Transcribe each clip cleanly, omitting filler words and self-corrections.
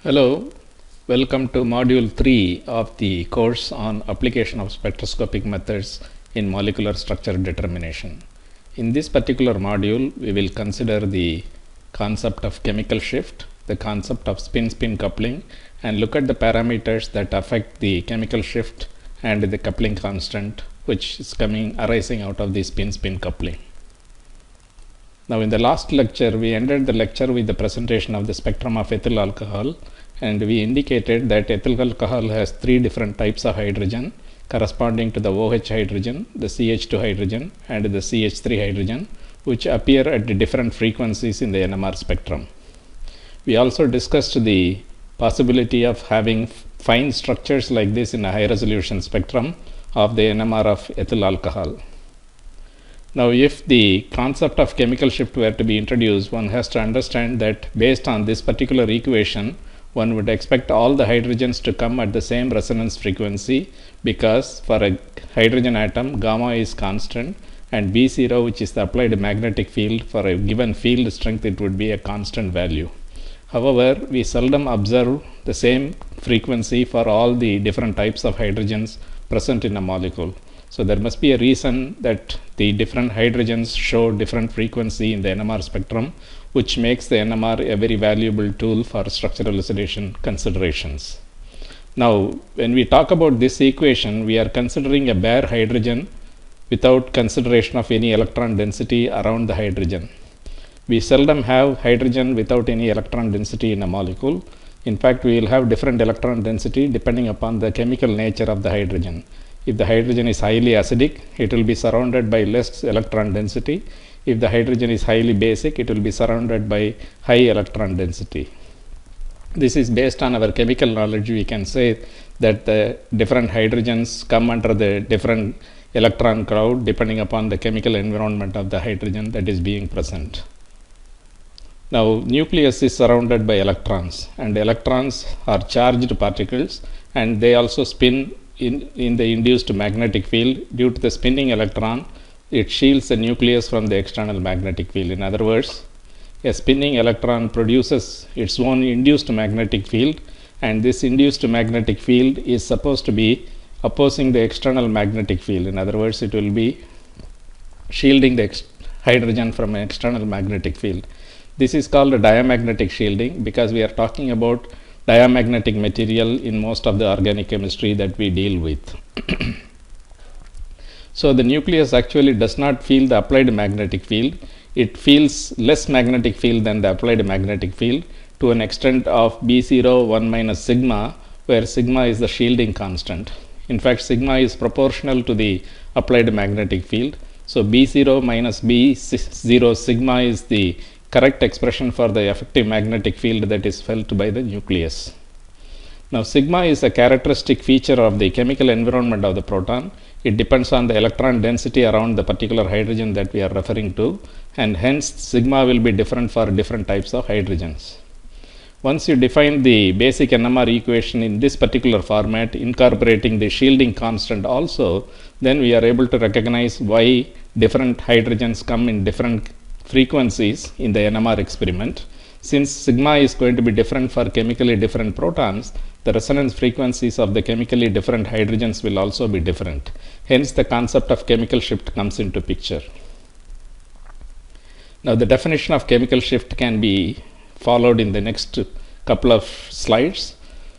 Hello, welcome to Module 3 of the course on application of spectroscopic methods in molecular structure determination. In this particular module, we will consider the concept of chemical shift, the concept of spin-spin coupling, and look at the parameters that affect the chemical shift and the coupling constant which is arising out of the spin-spin coupling. Now in the last lecture, we ended the lecture with the presentation of the spectrum of ethyl alcohol, and we indicated that ethyl alcohol has three different types of hydrogen corresponding to the OH hydrogen, the CH2 hydrogen and the CH3 hydrogen, which appear at different frequencies in the NMR spectrum. We also discussed the possibility of having fine structures like this in a high resolution spectrum of the NMR of ethyl alcohol. Now, if the concept of chemical shift were to be introduced, one has to understand that based on this particular equation, one would expect all the hydrogens to come at the same resonance frequency, because for a hydrogen atom, gamma is constant and B0, which is the applied magnetic field, for a given field strength, it would be a constant value. However, we seldom observe the same frequency for all the different types of hydrogens present in a molecule. So there must be a reason that the different hydrogens show different frequency in the NMR spectrum, which makes the NMR a very valuable tool for structural elucidation considerations. Now, when we talk about this equation, we are considering a bare hydrogen without consideration of any electron density around the hydrogen. We seldom have hydrogen without any electron density in a molecule. In fact, we will have different electron density depending upon the chemical nature of the hydrogen. If the hydrogen is highly acidic, it will be surrounded by less electron density. If the hydrogen is highly basic, it will be surrounded by high electron density. This is based on our chemical knowledge. We can say that the different hydrogens come under the different electron cloud depending upon the chemical environment of the hydrogen that is being present. Now, nucleus is surrounded by electrons, and electrons are charged particles, and they also spin in the induced magnetic field. Due to the spinning electron, it shields the nucleus from the external magnetic field. In other words, a spinning electron produces its own induced magnetic field, and this induced magnetic field is supposed to be opposing the external magnetic field. In other words, it will be shielding the hydrogen from an external magnetic field. This is called diamagnetic shielding because we are talking about diamagnetic material in most of the organic chemistry that we deal with. So the nucleus actually does not feel the applied magnetic field. It feels less magnetic field than the applied magnetic field to an extent of B0 1 minus sigma, where sigma is the shielding constant. In fact, sigma is proportional to the applied magnetic field. So B0 minus B0 sigma is the correct expression for the effective magnetic field that is felt by the nucleus. Now, sigma is a characteristic feature of the chemical environment of the proton. It depends on the electron density around the particular hydrogen that we are referring to, and hence sigma will be different for different types of hydrogens. Once you define the basic NMR equation in this particular format, incorporating the shielding constant also, then we are able to recognize why different hydrogens come in different frequencies in the NMR experiment. Since sigma is going to be different for chemically different protons, the resonance frequencies of the chemically different hydrogens will also be different. Hence, the concept of chemical shift comes into picture. Now, the definition of chemical shift can be followed in the next couple of slides.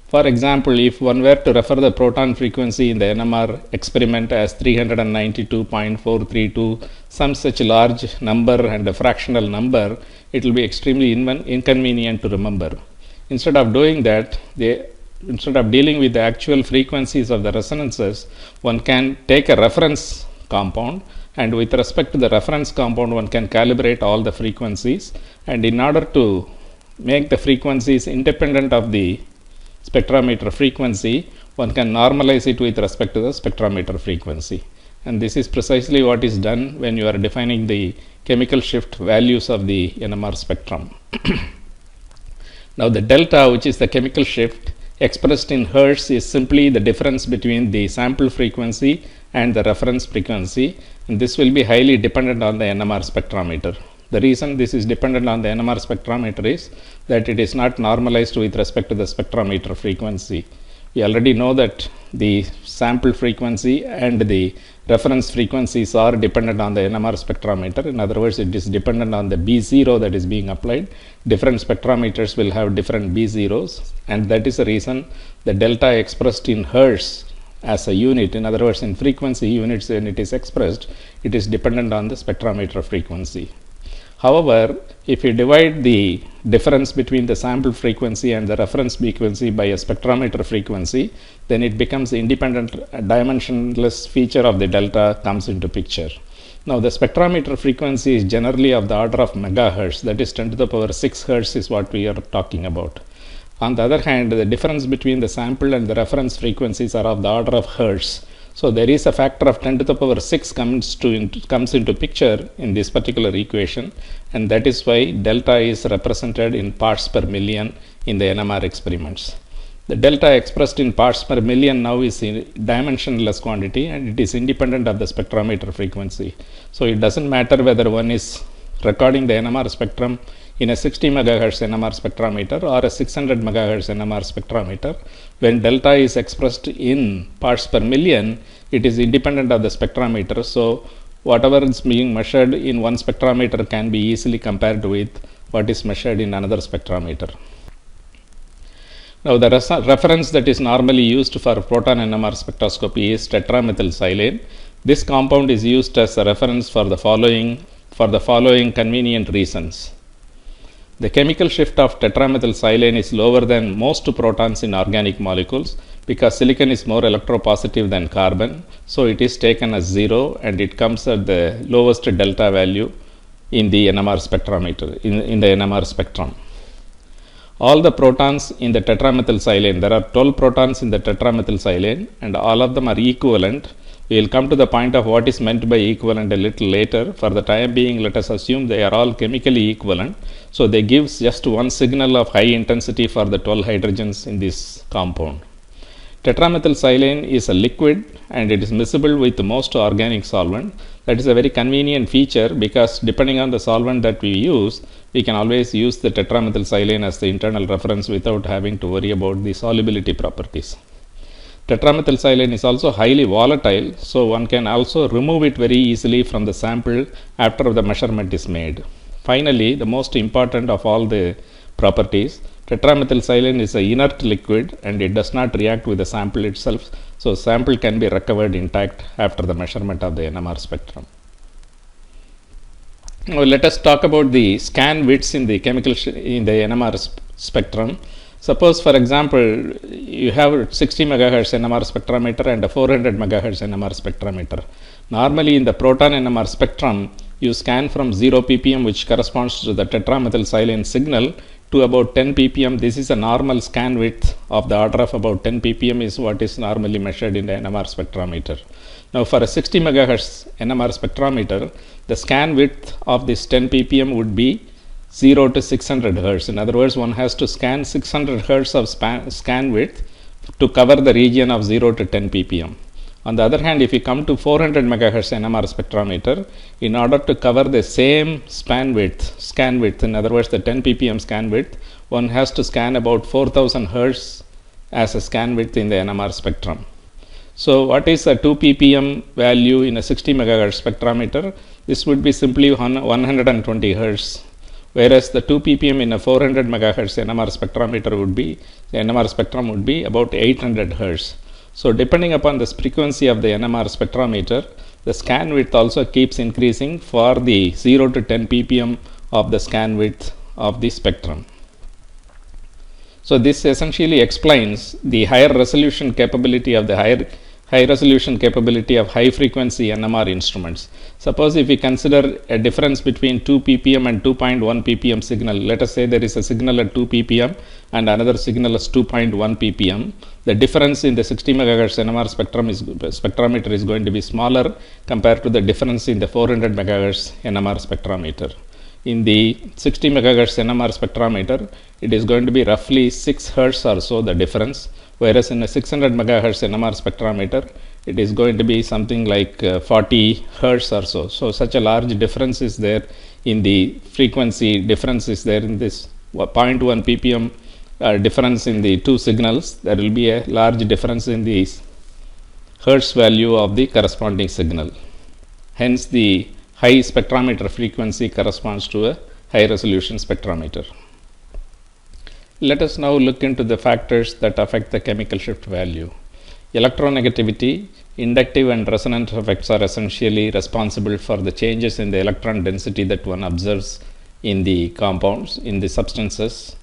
For example, if one were to refer the proton frequency in the NMR experiment as 392.432, some such large number and a fractional number, it will be extremely inconvenient to remember. Instead of doing that, instead of dealing with the actual frequencies of the resonances, one can take a reference compound, and with respect to the reference compound, one can calibrate all the frequencies, and in order to make the frequencies independent of the spectrometer frequency, one can normalize it with respect to the spectrometer frequency. And this is precisely what is done when you are defining the chemical shift values of the NMR spectrum. Now, the delta, which is the chemical shift, expressed in Hertz, is simply the difference between the sample frequency and the reference frequency, and this will be highly dependent on the NMR spectrometer. The reason this is dependent on the NMR spectrometer is that it is not normalized with respect to the spectrometer frequency. We already know that the sample frequency and the reference frequencies are dependent on the NMR spectrometer. In other words, it is dependent on the B0 that is being applied. Different spectrometers will have different B0s, and that is the reason the delta expressed in Hertz as a unit, in other words in frequency units when it is expressed, it is dependent on the spectrometer frequency. However, if you divide the difference between the sample frequency and the reference frequency by a spectrometer frequency, then it becomes independent dimensionless feature of the delta comes into picture. Now the spectrometer frequency is generally of the order of megahertz, that is 10 to the power 6 hertz is what we are talking about. On the other hand, the difference between the sample and the reference frequencies are of the order of hertz. So there is a factor of 10 to the power 6 comes into picture in this particular equation, and that is why delta is represented in parts per million in the NMR experiments. The delta expressed in parts per million now is in dimensionless quantity, and it is independent of the spectrometer frequency. So it doesn't matter whether one is recording the NMR spectrum in a 60 megahertz NMR spectrometer or a 600 megahertz NMR spectrometer. When delta is expressed in parts per million, it is independent of the spectrometer. So whatever is being measured in one spectrometer can be easily compared with what is measured in another spectrometer. Now the reference that is normally used for proton NMR spectroscopy is tetramethylsilane. This compound is used as a reference for the following convenient reasons. The chemical shift of tetramethylsilane is lower than most protons in organic molecules because silicon is more electropositive than carbon, so it is taken as 0 and it comes at the lowest delta value in the NMR spectrometer, in the NMR spectrum. All the protons in the tetramethylsilane, there are 12 protons in the tetramethylsilane and all of them are equivalent. We will come to the point of what is meant by equivalent a little later. For the time being, let us assume they are all chemically equivalent. So they give just one signal of high intensity for the 12 hydrogens in this compound. Tetramethylsilane is a liquid and it is miscible with most organic solvent. That is a very convenient feature because depending on the solvent that we use, we can always use the tetramethylsilane as the internal reference without having to worry about the solubility properties. Tetramethylsilane is also highly volatile, so one can also remove it very easily from the sample after the measurement is made. Finally, the most important of all the properties, tetramethylsilane is an inert liquid and it does not react with the sample itself, so sample can be recovered intact after the measurement of the NMR spectrum. Now let us talk about the scan widths in the in the NMR spectrum. Suppose, for example, you have 60 megahertz NMR spectrometer and a 400 megahertz NMR spectrometer. Normally, in the proton NMR spectrum, you scan from 0 ppm, which corresponds to the tetramethylsilane signal, to about 10 ppm. This is a normal scan width of the order of about 10 ppm is what is normally measured in the NMR spectrometer. Now, for a 60 megahertz NMR spectrometer, the scan width of this 10 ppm would be 0 to 600 hertz. In other words, one has to scan 600 hertz of scan width to cover the region of 0 to 10 ppm. On the other hand, if you come to 400 megahertz NMR spectrometer, in order to cover the same scan width, in other words, the 10 ppm scan width, one has to scan about 4000 hertz as a scan width in the NMR spectrum. So, what is a 2 ppm value in a 60 megahertz spectrometer? This would be simply 120 hertz. Whereas the 2 ppm in a 400 megahertz NMR spectrometer would be, the NMR spectrum would be about 800 hertz. So depending upon the frequency of the NMR spectrometer, the scan width also keeps increasing for the 0 to 10 ppm of the scan width of the spectrum. So this essentially explains the higher resolution capability of the high resolution capability of high frequency NMR instruments. Suppose if we consider a difference between 2 ppm and 2.1 ppm signal, let us say there is a signal at 2 ppm and another signal is 2.1 ppm. The difference in the 60 megahertz NMR spectrometer is going to be smaller compared to the difference in the 400 megahertz NMR spectrometer. In the 60 megahertz NMR spectrometer, it is going to be roughly 6 hertz or so the difference, whereas in a 600 megahertz NMR spectrometer, it is going to be something like 40 hertz or so. So such a large difference is there in the frequency difference is there in this 0.1 ppm difference in the two signals, there will be a large difference in the Hertz value of the corresponding signal. Hence, the high spectrometer frequency corresponds to a high resolution spectrometer. Let us now look into the factors that affect the chemical shift value. Electronegativity, inductive and resonant effects are essentially responsible for the changes in the electron density that one observes in the compounds, in the substances,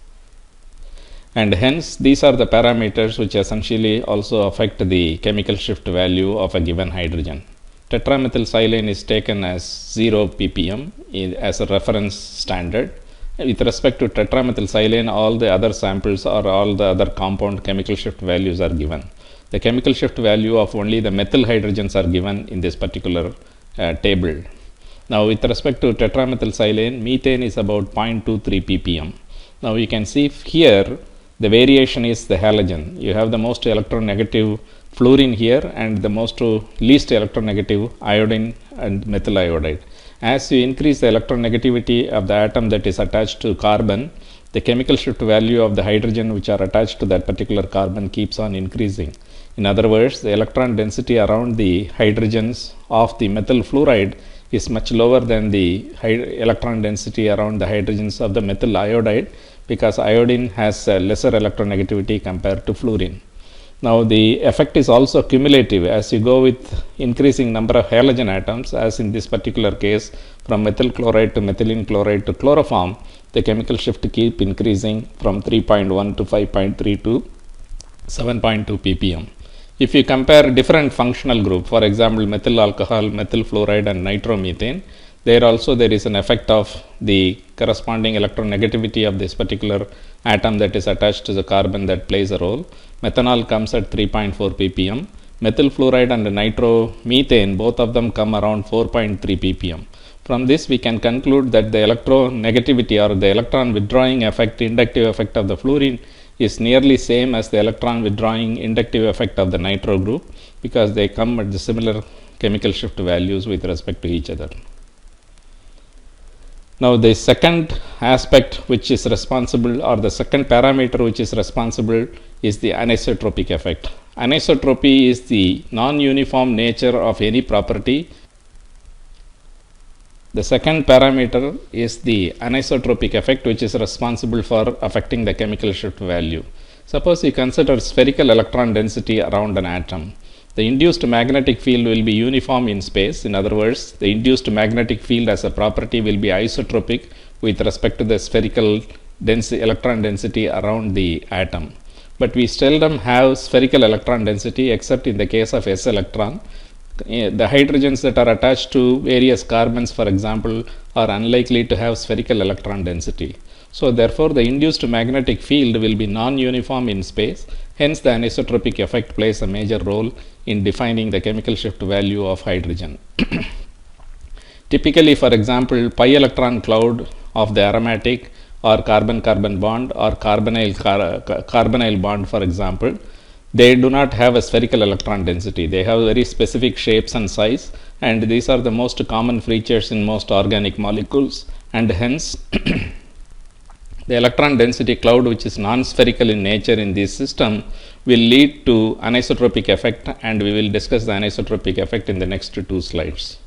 and hence these are the parameters which essentially also affect the chemical shift value of a given hydrogen. Tetramethylsilane is taken as 0 ppm as a reference standard. With respect to tetramethylsilane, all the other samples or all the other compound chemical shift values are given. The chemical shift value of only the methyl hydrogens are given in this particular table. Now, with respect to tetramethylsilane, methane is about 0.23 ppm. Now, you can see here the variation is the halogen. You have the most electronegative fluorine here and the least electronegative iodine and methyl iodide. As you increase the electronegativity of the atom that is attached to carbon, the chemical shift value of the hydrogen which are attached to that particular carbon keeps on increasing. In other words, the electron density around the hydrogens of the methyl fluoride is much lower than the electron density around the hydrogens of the methyl iodide, because iodine has a lesser electronegativity compared to fluorine. Now, the effect is also cumulative as you go with increasing number of halogen atoms, as in this particular case from methyl chloride to methylene chloride to chloroform, the chemical shift keep increasing from 3.1 to 5.3 to 7.2 ppm. If you compare different functional group, for example methyl alcohol, methyl fluoride and nitromethane, there also there is an effect of the corresponding electronegativity of this particular atom that is attached to the carbon that plays a role. Methanol comes at 3.4 ppm. Methyl fluoride and nitromethane, both of them come around 4.3 ppm. From this we can conclude that the electronegativity or the electron withdrawing effect, inductive effect of the fluorine is nearly same as the electron withdrawing inductive effect of the nitro group, because they come at the similar chemical shift values with respect to each other. Now, the second aspect which is responsible, or the second parameter which is responsible, is the anisotropic effect. Anisotropy is the non-uniform nature of any property. The second parameter is the anisotropic effect, which is responsible for affecting the chemical shift value. Suppose you consider spherical electron density around an atom. The induced magnetic field will be uniform in space. In other words, the induced magnetic field as a property will be isotropic with respect to the spherical electron density around the atom. But we seldom have spherical electron density except in the case of s electron. The hydrogens that are attached to various carbons, for example, are unlikely to have spherical electron density. So, therefore, the induced magnetic field will be non-uniform in space. Hence, the anisotropic effect plays a major role in defining the chemical shift value of hydrogen. Typically, for example, pi electron cloud of the aromatic or carbon-carbon bond or carbonyl bond, for example, they do not have a spherical electron density. They have very specific shapes and size, and these are the most common features in most organic molecules, and hence the electron density cloud, which is non-spherical in nature in this system, will lead to anisotropic effect, and we will discuss the anisotropic effect in the next two slides.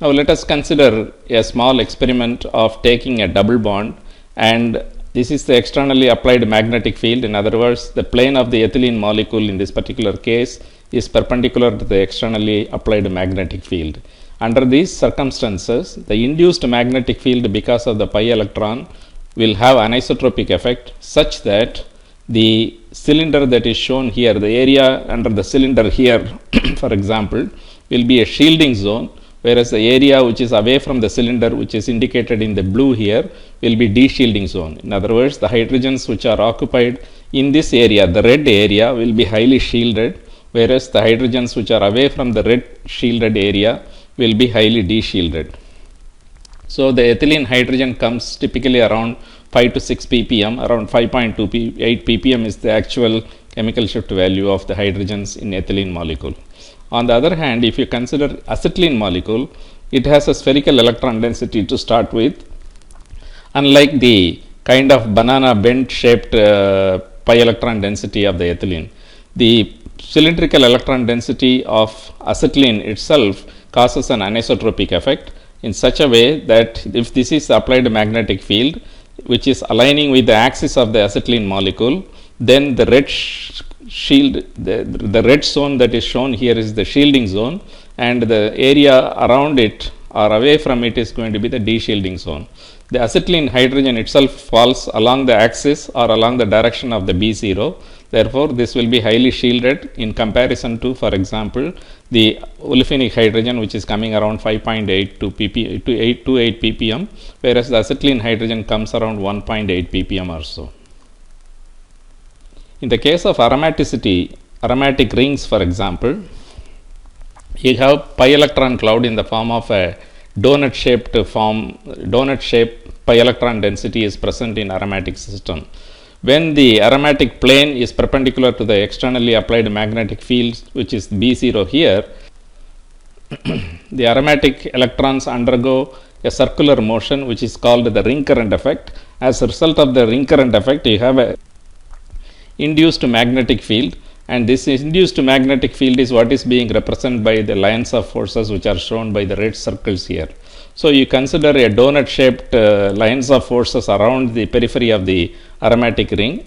Now, let us consider a small experiment of taking a double bond, and this is the externally applied magnetic field. In other words, the plane of the ethylene molecule in this particular case is perpendicular to the externally applied magnetic field. Under these circumstances, the induced magnetic field because of the pi electron will have anisotropic effect such that the cylinder that is shown here, the area under the cylinder here for example, will be a shielding zone, whereas the area which is away from the cylinder, which is indicated in the blue here, will be de-shielding zone. In other words, the hydrogens which are occupied in this area, the red area, will be highly shielded, whereas the hydrogens which are away from the red shielded area will be highly de-shielded. So, the ethylene hydrogen comes typically around 5 to 6 ppm, around 5.28 ppm is the actual chemical shift value of the hydrogens in ethylene molecule. On the other hand, if you consider acetylene molecule, it has a spherical electron density to start with. Unlike the kind of banana bent shaped pi electron density of the ethylene, the cylindrical electron density of acetylene itself causes an anisotropic effect in such a way that if this is the applied magnetic field which is aligning with the axis of the acetylene molecule, then the red the red zone that is shown here is the shielding zone, and the area around it or away from it is going to be the de-shielding zone. The acetylene hydrogen itself falls along the axis or along the direction of the B0. Therefore, this will be highly shielded in comparison to, for example, the olefinic hydrogen, which is coming around 5.8 to 8 ppm, whereas the acetylene hydrogen comes around 1.8 ppm or so. In the case of aromaticity, aromatic rings, for example, you have pi electron cloud in the form of a donut shaped pi electron density is present in aromatic system. When the aromatic plane is perpendicular to the externally applied magnetic field, which is B0 here, the aromatic electrons undergo a circular motion which is called the ring current effect. As a result of the ring current effect, you have a induced magnetic field, and this induced magnetic field is what is being represented by the lines of forces which are shown by the red circles here. So you consider a donut shaped lines of forces around the periphery of the aromatic ring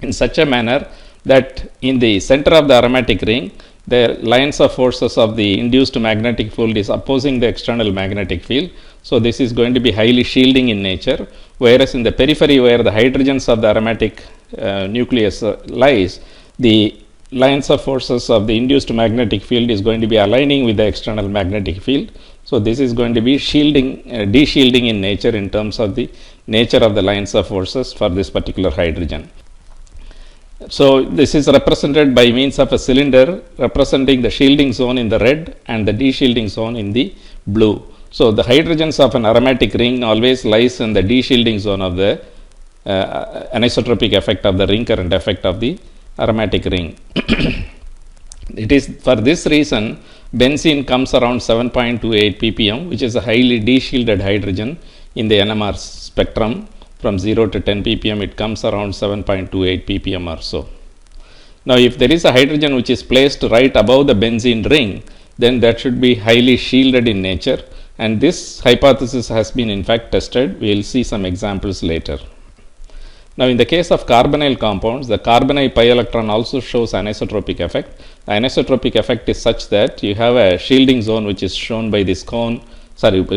in such a manner that in the center of the aromatic ring the lines of forces of the induced magnetic field is opposing the external magnetic field. So this is going to be highly shielding in nature, whereas in the periphery where the hydrogens of the aromatic nucleus lies, the lines of forces of the induced magnetic field is going to be aligning with the external magnetic field. So this is going to be shielding, de-shielding in nature in terms of the nature of the lines of forces for this particular hydrogen. So this is represented by means of a cylinder representing the shielding zone in the red and the de-shielding zone in the blue. So the hydrogens of an aromatic ring always lies in the de-shielding zone of the anisotropic effect of the ring current effect of the aromatic ring. It is for this reason benzene comes around 7.28 ppm, which is a highly de-shielded hydrogen in the NMR spectrum. From 0 to 10 ppm it comes around 7.28 ppm or so. Now if there is a hydrogen which is placed right above the benzene ring, then that should be highly shielded in nature, and this hypothesis has been in fact tested. We will see some examples later. Now in the case of carbonyl compounds, the carbonyl pi electron also shows anisotropic effect. The anisotropic effect is such that you have a shielding zone which is shown by this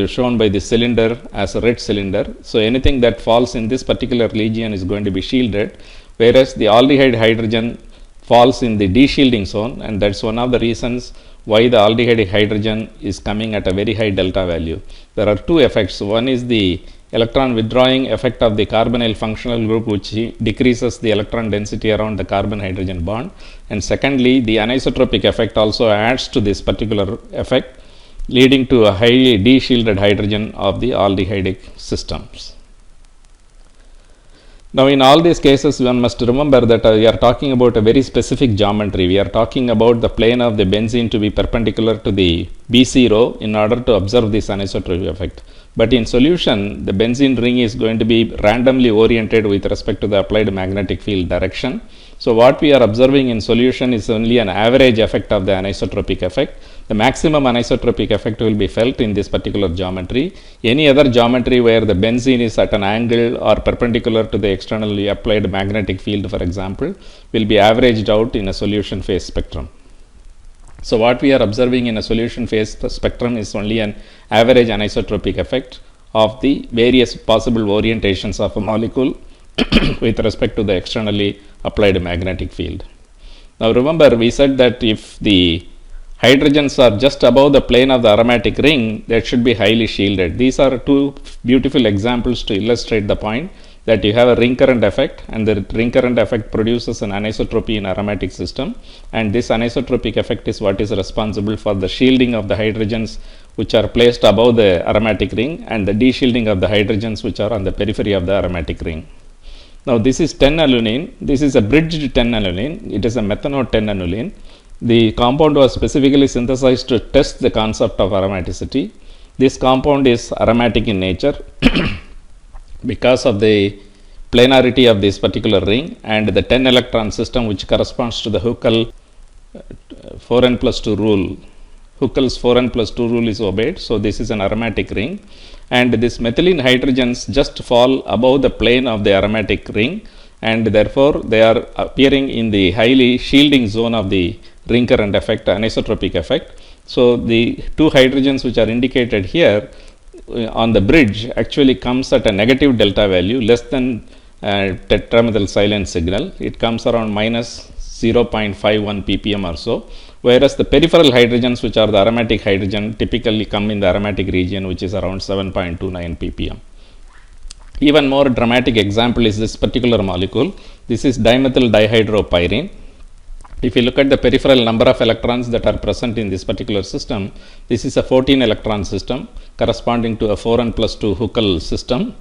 shown by this cylinder as a red cylinder. So anything that falls in this particular region is going to be shielded, whereas the aldehyde hydrogen falls in the de-shielding zone, and that's one of the reasons why the aldehyde hydrogen is coming at a very high delta value. There are two effects. One is the electron withdrawing effect of the carbonyl functional group, which decreases the electron density around the carbon hydrogen bond, and secondly the anisotropic effect also adds to this particular effect, leading to a highly de-shielded hydrogen of the aldehydic systems. Now in all these cases one must remember that we are talking about a very specific geometry. We are talking about the plane of the benzene to be perpendicular to the B0 in order to observe this anisotropic effect. But in solution, the benzene ring is going to be randomly oriented with respect to the applied magnetic field direction. So what we are observing in solution is only an average effect of the anisotropic effect. The maximum anisotropic effect will be felt in this particular geometry. Any other geometry where the benzene is at an angle or perpendicular to the externally applied magnetic field, for example, will be averaged out in a solution phase spectrum. So what we are observing in a solution phase spectrum is only an average anisotropic effect of the various possible orientations of a molecule with respect to the externally applied magnetic field. Now remember, we said that if the hydrogens are just above the plane of the aromatic ring, that should be highly shielded. These are two beautiful examples to illustrate the point that you have a ring current effect, and the ring current effect produces an anisotropy in aromatic system, and this anisotropic effect is what is responsible for the shielding of the hydrogens which are placed above the aromatic ring and the de-shielding of the hydrogens which are on the periphery of the aromatic ring. Now this is 10-alanine. This is a bridged 10-alanine. It is a methanol 10-alanine. The compound was specifically synthesized to test the concept of aromaticity. This compound is aromatic in nature because of the planarity of this particular ring and the 10 electron system which corresponds to the Huckel 4n plus 2 rule. Huckel's 4n plus 2 rule is obeyed. So this is an aromatic ring, and this methylene hydrogens just fall above the plane of the aromatic ring, and therefore they are appearing in the highly shielding zone of the ring current effect, anisotropic effect. So the two hydrogens which are indicated here on the bridge actually comes at a negative delta value, less than tetramethylsilane signal. It comes around minus 0.51 ppm or so, whereas the peripheral hydrogens, which are the aromatic hydrogen, typically come in the aromatic region, which is around 7.29 ppm. Even more dramatic example is this particular molecule. This is dimethyl dihydropyrene. If you look at the peripheral number of electrons that are present in this particular system, this is a 14 electron system corresponding to a 4n plus 2 Huckel system.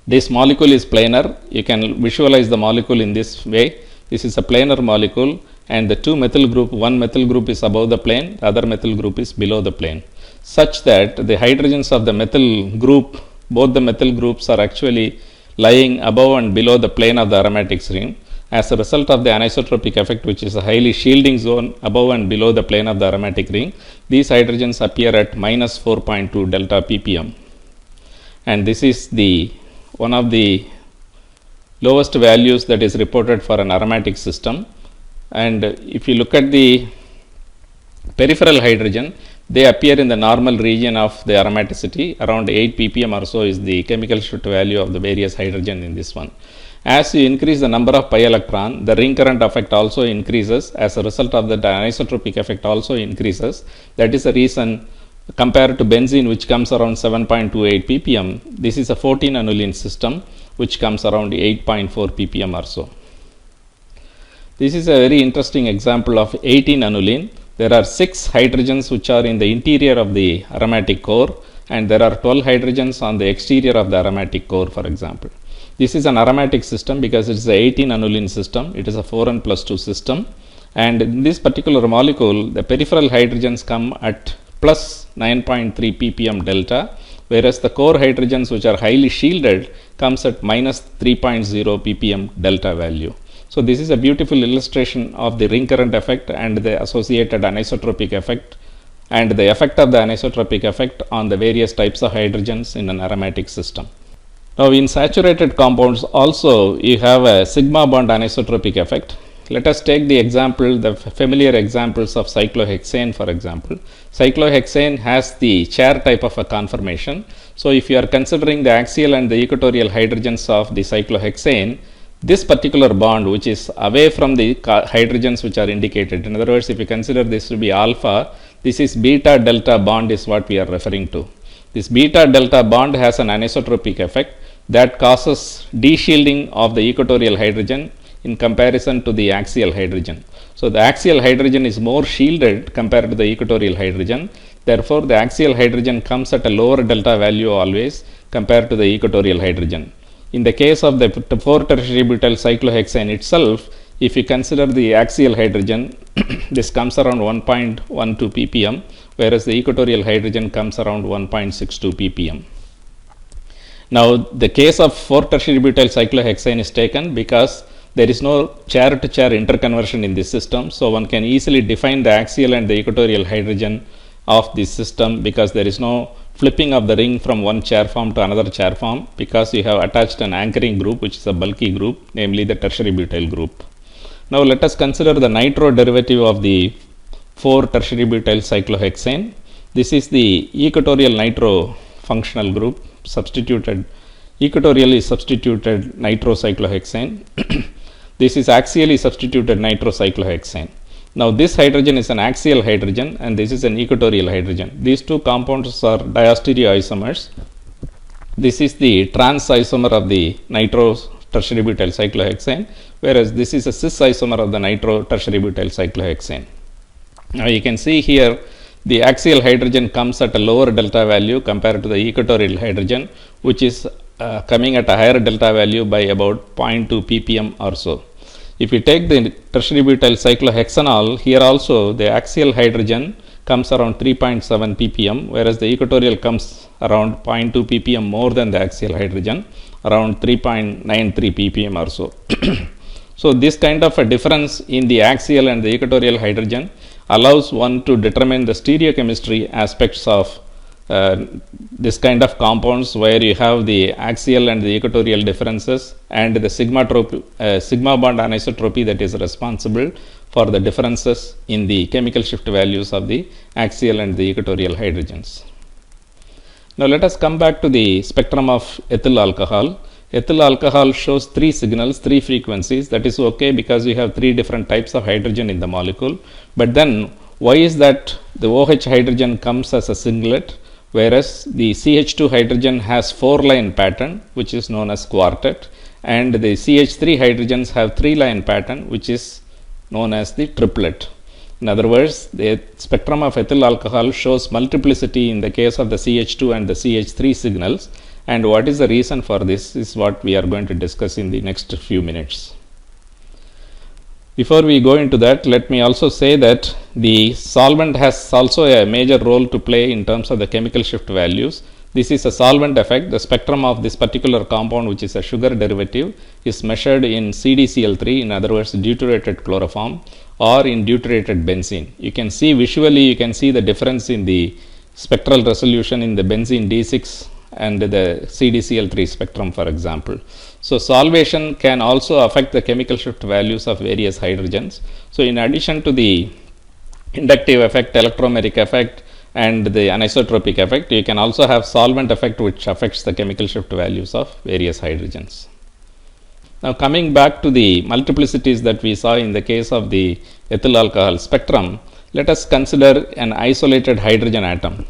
This molecule is planar. You can visualize the molecule in this way. This is a planar molecule, and the two methyl group, one methyl group is above the plane, the other methyl group is below the plane, such that the hydrogens of the methyl group, both the methyl groups are actually lying above and below the plane of the aromatic ring. As a result of the anisotropic effect, which is a highly shielding zone above and below the plane of the aromatic ring, these hydrogens appear at minus 4.2 delta ppm. And this is the one of the lowest values that is reported for an aromatic system. And if you look at the peripheral hydrogen, they appear in the normal region of the aromaticity. Around 8 ppm or so is the chemical Schutt value of the various hydrogen in this one. As you increase the number of pi electron, the ring current effect also increases. As a result of the anisotropic effect also increases. That is the reason, compared to benzene, which comes around 7.28 ppm, this is a 14 aniline system which comes around 8.4 ppm or so. This is a very interesting example of 18 aniline. There are 6 hydrogens which are in the interior of the aromatic core, and there are 12 hydrogens on the exterior of the aromatic core, for example. This is an aromatic system because it is a 18 aniline system. It is a 4n plus 2 system, and in this particular molecule, the peripheral hydrogens come at plus 9.3 ppm delta, whereas the core hydrogens, which are highly shielded, comes at minus 3.0 ppm delta value. So this is a beautiful illustration of the ring current effect and the associated anisotropic effect, and the effect of the anisotropic effect on the various types of hydrogens in an aromatic system. Now in saturated compounds also you have a sigma bond anisotropic effect. Let us take the example, the familiar examples of cyclohexane, for example. Cyclohexane has the chair type of a conformation. So if you are considering the axial and the equatorial hydrogens of the cyclohexane, this particular bond, which is away from the hydrogens which are indicated, in other words, if you consider this to be alpha, this is beta delta bond is what we are referring to. This beta delta bond has an anisotropic effect that causes de-shielding of the equatorial hydrogen in comparison to the axial hydrogen. So the axial hydrogen is more shielded compared to the equatorial hydrogen. Therefore, the axial hydrogen comes at a lower delta value always compared to the equatorial hydrogen. In the case of the 4 tertiary butyl cyclohexane itself, if you consider the axial hydrogen, this comes around 1.12 ppm, whereas the equatorial hydrogen comes around 1.62 ppm. Now, the case of 4 tertiary butyl cyclohexane is taken because there is no chair-to-chair interconversion in this system. So one can easily define the axial and the equatorial hydrogen of this system because there is no flipping of the ring from one chair form to another chair form, because you have attached an anchoring group which is a bulky group, namely the tertiary butyl group. Now let us consider the nitro derivative of the 4 tertiary butyl cyclohexane. This is the equatorial nitro functional group substituted. Equatorially substituted nitrocyclohexane. This is axially substituted nitrocyclohexane. Now this hydrogen is an axial hydrogen and this is an equatorial hydrogen. These two compounds are diastereoisomers. This is the trans isomer of the nitro tertiary butyl cyclohexane, whereas this is a cis isomer of the nitro tertiary butyl cyclohexane. Now you can see here the axial hydrogen comes at a lower delta value compared to the equatorial hydrogen, which is coming at a higher delta value by about 0.2 ppm or so. If we take the tertiary butyl cyclohexanol, here also the axial hydrogen comes around 3.7 ppm, whereas the equatorial comes around 0.2 ppm more than the axial hydrogen, around 3.93 ppm or so. So this kind of a difference in the axial and the equatorial hydrogen allows one to determine the stereochemistry aspects of this kind of compounds, where you have the axial and the equatorial differences and the sigma bond anisotropy that is responsible for the differences in the chemical shift values of the axial and the equatorial hydrogens. Now let us come back to the spectrum of ethyl alcohol. Ethyl alcohol shows 3 signals, 3 frequencies. That is okay because you have 3 different types of hydrogen in the molecule. But then why is that the OH hydrogen comes as a singlet, whereas the CH2 hydrogen has 4-line pattern, which is known as quartet, and the CH3 hydrogens have 3-line pattern, which is known as the triplet. In other words, the spectrum of ethyl alcohol shows multiplicity in the case of the CH2 and the CH3 signals, and what is the reason for this is what we are going to discuss in the next few minutes. Before we go into that, let me also say that the solvent has also a major role to play in terms of the chemical shift values. This is a solvent effect. The spectrum of this particular compound, which is a sugar derivative, is measured in CdCl3, in other words deuterated chloroform, or in deuterated benzene. You can see visually, you can see the difference in the spectral resolution in the benzene D6 and the CdCl3 spectrum, for example. So solvation can also affect the chemical shift values of various hydrogens. So in addition to the inductive effect, electromeric effect, and the anisotropic effect, you can also have solvent effect, which affects the chemical shift values of various hydrogens. Now coming back to the multiplicities that we saw in the case of the ethyl alcohol spectrum, let us consider an isolated hydrogen atom.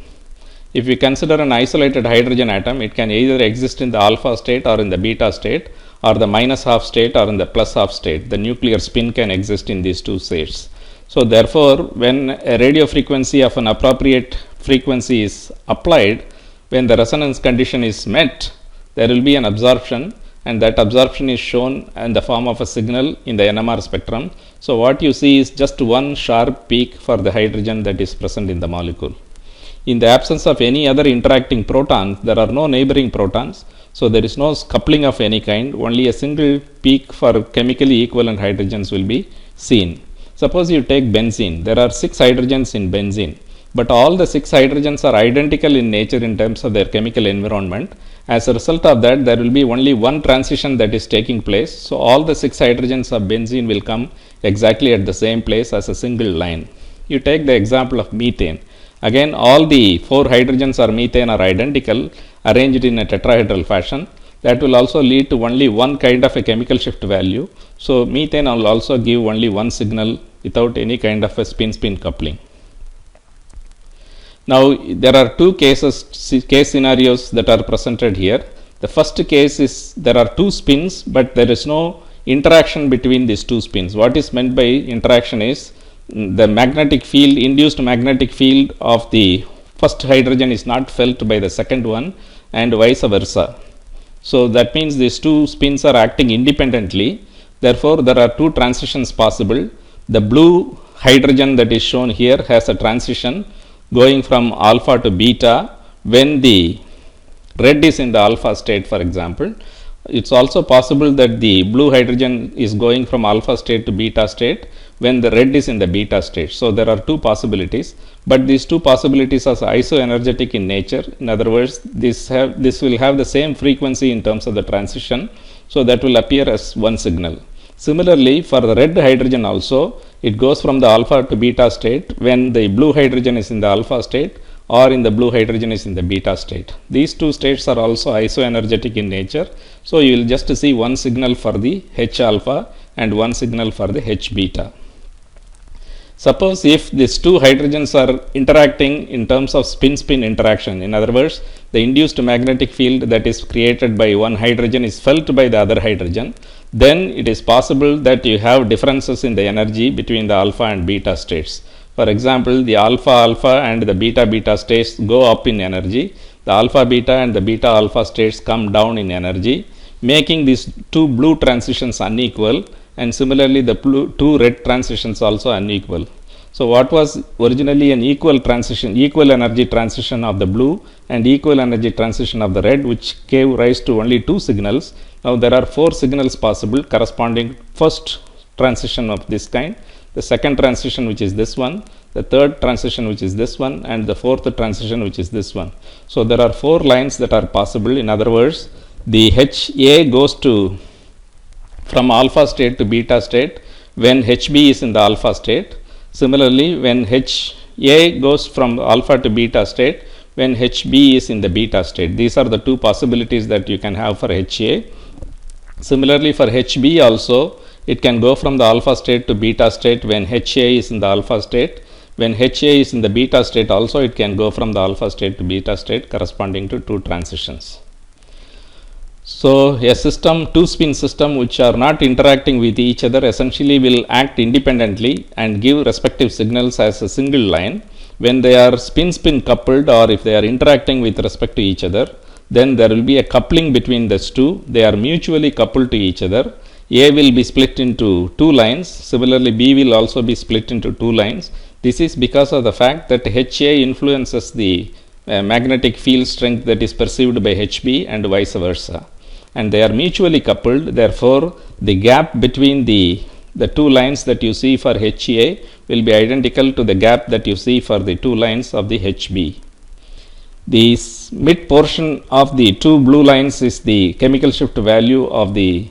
If we consider an isolated hydrogen atom, it can either exist in the alpha state or in the beta state, or the minus half state or in the plus half state. The nuclear spin can exist in these two states. So therefore, when a radio frequency of an appropriate frequency is applied, when the resonance condition is met, there will be an absorption, and that absorption is shown in the form of a signal in the NMR spectrum. So what you see is just one sharp peak for the hydrogen that is present in the molecule. In the absence of any other interacting protons, there are no neighboring protons, so there is no coupling of any kind. Only a single peak for chemically equivalent hydrogens will be seen. Suppose you take benzene. There are 6 hydrogens in benzene, but all the 6 hydrogens are identical in nature in terms of their chemical environment. As a result of that, there will be only one transition that is taking place. So all the 6 hydrogens of benzene will come exactly at the same place as a single line. You take the example of methane. Again, all the 4 hydrogens or methane are identical, arranged in a tetrahedral fashion. That will also lead to only one kind of a chemical shift value. So methane will also give only one signal without any kind of a spin-spin coupling. Now there are 2 case scenarios that are presented here. The first case is there are 2 spins, but there is no interaction between these 2 spins. What is meant by interaction is the magnetic field, induced magnetic field of the first hydrogen is not felt by the second one, and vice versa. So that means these 2 spins are acting independently. Therefore, there are 2 transitions possible. The blue hydrogen that is shown here has a transition going from alpha to beta when the red is in the alpha state, for example. It's also possible that the blue hydrogen is going from alpha state to beta state when the red is in the beta state. So there are 2 possibilities, but these 2 possibilities are isoenergetic in nature. In other words, this will have the same frequency in terms of the transition, so that will appear as one signal. Similarly, for the red hydrogen also, it goes from the alpha to beta state when the blue hydrogen is in the alpha state or in the blue hydrogen is in the beta state. These 2 states are also isoenergetic in nature, so you will just see one signal for the H alpha and one signal for the H beta. Suppose if these 2 hydrogens are interacting in terms of spin-spin interaction, in other words, the induced magnetic field that is created by one hydrogen is felt by the other hydrogen, then it is possible that you have differences in the energy between the alpha and beta states. For example, the alpha alpha and the beta beta states go up in energy. The alpha beta and the beta alpha states come down in energy. making these two blue transitions unequal, and similarly the two red transitions also unequal. So what was originally an equal transition, equal energy transition of the blue and equal energy transition of the red, which gave rise to only two signals. Now there are four signals possible corresponding first transition of this kind, the second transition which is this one, the third transition which is this one, and the fourth transition which is this one. So there are four lines that are possible. In other words, the HA goes to from alpha state to beta state when HB is in the alpha state. Similarly, when HA goes from alpha to beta state when HB is in the beta state. These are the two possibilities that you can have for HA. Similarly, for HB also, it can go from the alpha state to beta state when HA is in the alpha state. When HA is in the beta state also, it can go from the alpha state to beta state corresponding to two transitions. So a system, two spin system which are not interacting with each other essentially will act independently and give respective signals as a single line. When they are spin-spin coupled, or if they are interacting with respect to each other, then there will be a coupling between these two. They are mutually coupled to each other. A will be split into two lines. Similarly, B will also be split into two lines. This is because of the fact that HA influences the magnetic field strength that is perceived by HB and vice versa. And they are mutually coupled. Therefore, the gap between the two lines that you see for HA will be identical to the gap that you see for the two lines of the HB. The mid portion of the two blue lines is the chemical shift value of the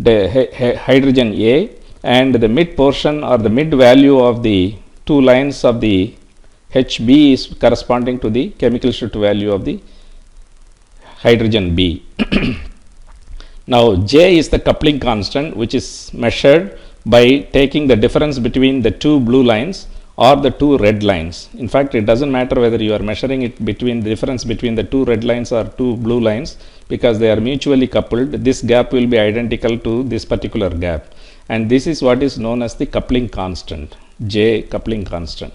hydrogen A, and the mid portion or the mid value of the two lines of the HB is corresponding to the chemical shift value of the hydrogen B. Now J is the coupling constant, which is measured by taking the difference between the two blue lines or the two red lines. In fact, it doesn't matter whether you are measuring it between the difference between the two red lines or two blue lines, because they are mutually coupled. This gap will be identical to this particular gap, and this is what is known as the coupling constant, J coupling constant.